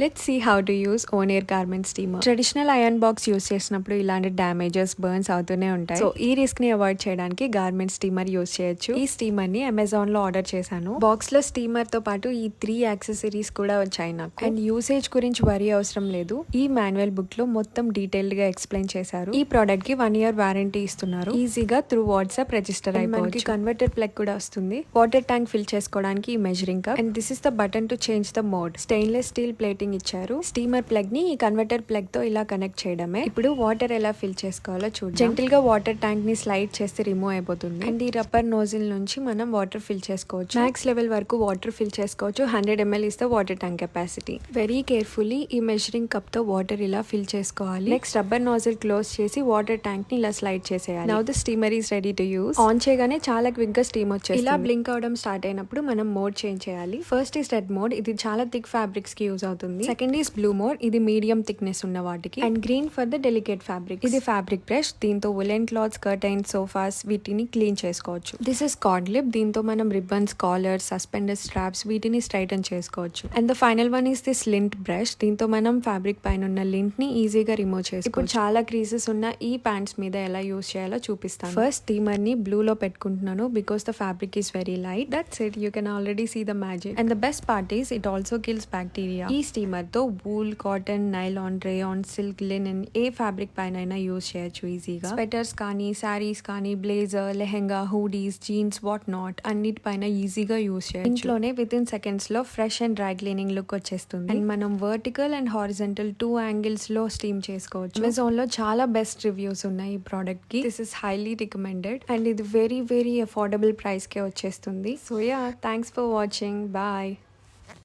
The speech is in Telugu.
Let's see how to use Ownair garment steamer. Traditional iron box use చేసినప్పుడు ఇలాంటి డ్యామేజెస్ బర్న్స్ అవుతూనే ఉంటాయి. సో ఈ రిస్క్ ని అవాయిడ్ చేయడానికి గార్మెంట్ స్టీమర్ యూస్ చేయొచ్చు. ఈ స్టీమర్ ని అమెజాన్ లో ఆర్డర్ చేశాను. బాక్స్ లో స్టీమర్ తో పాటు ఈ 3 యాక్సెసరీస్ కూడా వచ్చాయి నాకు. అండ్ యూసేజ్ గురించి వరీ అవసరం లేదు. ఈ మాన్యువల్ బుక్ లో మొత్తం డీటెయిల్డ్ గా ఎక్స్ప్లెయిన్ చేశారు. ఈ ప్రోడక్ట్ కి 1 year వారంటీ ఇస్తున్నారు. ఈజీగా త్రూ వాట్సాప్ రిజిస్టర్ అయిపోవచ్చు. కన్వర్టర్ ప్లగ్ కూడా వస్తుంది. వాటర్ ట్యాంక్ ఫిల్ చేసుకోవడానికి ఈ measuring cup. And this is the button to change the mode. Stainless steel plating ఇచ్చారు. స్టీమర్ ప్లగ్ ని ఈ కన్వర్టర్ ప్లగ్ తో ఇలా కనెక్ట్ చేయడమే. ఇప్పుడు వాటర్ ఎలా ఫిల్ చేసుకోవాలో చూద్దాం. జెంటిల్ గా వాటర్ ట్యాంక్ ని స్లైడ్ చేస్తే రిమూవ్ అయిపోతుంది. అండ్ ఈ రబ్బర్ నోజిల్ నుంచి మనం వాటర్ ఫిల్ చేసుకోవచ్చు. మ్యాక్స్ లెవెల్ వరకు వాటర్ ఫిల్ చేసుకోవచ్చు. 100 ml is the water tank capacity. Very carefully ఈ మెజరింగ్ కప్ తో వాటర్ ఇలా ఫిల్ చేసుకోవాలి. నెక్స్ట్ రబ్బర్ నోజిల్ క్లోజ్ చేసి వాటర్ ట్యాంక్ ని ఇలా స్లైడ్ చేసేయాలి. Now the steamer is ready to use. On చేయగానే చాలా క్విక్ గా స్టీమ్ వచ్చేస్తుంది. ఇలా బ్లింక్ అవడం స్టార్ట్ అయినప్పుడు మనం మోడ్ చేంజ్ చేయాలి. First is red mode. ఇది చాలా థిక్ ఫ్యాబ్రిక్స్ కి యూజ్ అవుతుంది. Second is blue mode. ఇది మీడియం థిక్నెస్ ఉన్న వాటికి. And green for the delicate fabric. ఇది ఫ్యాబ్రిక్ బ్రష్. దీంతో వులెన్ క్లాత్స్, కర్టైన్స్, సోఫాస్ వీటిని క్లీన్ చేసుకోవచ్చు. This is card lip. దీంతో మనం రిబ్బన్స్, కాలర్స్, సస్పెండర్ స్ట్రాప్స్ వీటిని స్ట్రైటన్ చేసుకోవచ్చు. And the final one is this lint brush. దీంతో మనం ఫ్యాబ్రిక్ పైన ఉన్న లింట్ ని ఈజీగా రిమూవ్ చేసుకోవచ్చు. ఇప్పుడు చాలా క్రీజెస్ ఉన్న ఈ ప్యాంట్స్ మీద ఎలా యూస్ చేయాలో చూపిస్తాను. ఫస్ట్ స్టీమర్ ని బ్లూ లో పెట్టుకుంటున్నాను because the fabric is very light. That's it. You can already see the magic. And the best part is it also kills bacteria. ఈ స్టీమర్ తో wool, cotton, nylon, rayon, silk, linen ఏ ఫ్యాబ్రిక్ పైన యూస్ చేయొచ్చు ఈజీగా. స్వెటర్స్ కానీ, శారీస్ కానీ, blazer, lehenga, hoodies, jeans, what not అన్నిటి పైన ఈజీగా యూస్ చేయొచ్చు. ఇంట్లోనే విత్ ఇన్ సెకండ్స్ లో fresh and dry cleaning look వచ్చేస్తుంది. అండ్ మనం వర్టికల్ అండ్ హారిజంటల్ 2 angles లో స్టీమ్ చేసుకోవచ్చు. అమెజాన్ లో చాలా బెస్ట్ రివ్యూస్ ఉన్నాయి ఈ ప్రోడక్ట్ కి. This is highly recommended. And ఇది వెరీ వెరీ అఫోర్డబుల్ ప్రైస్ కే వచ్చేస్తుంది. So yeah, thanks for watching. Bye.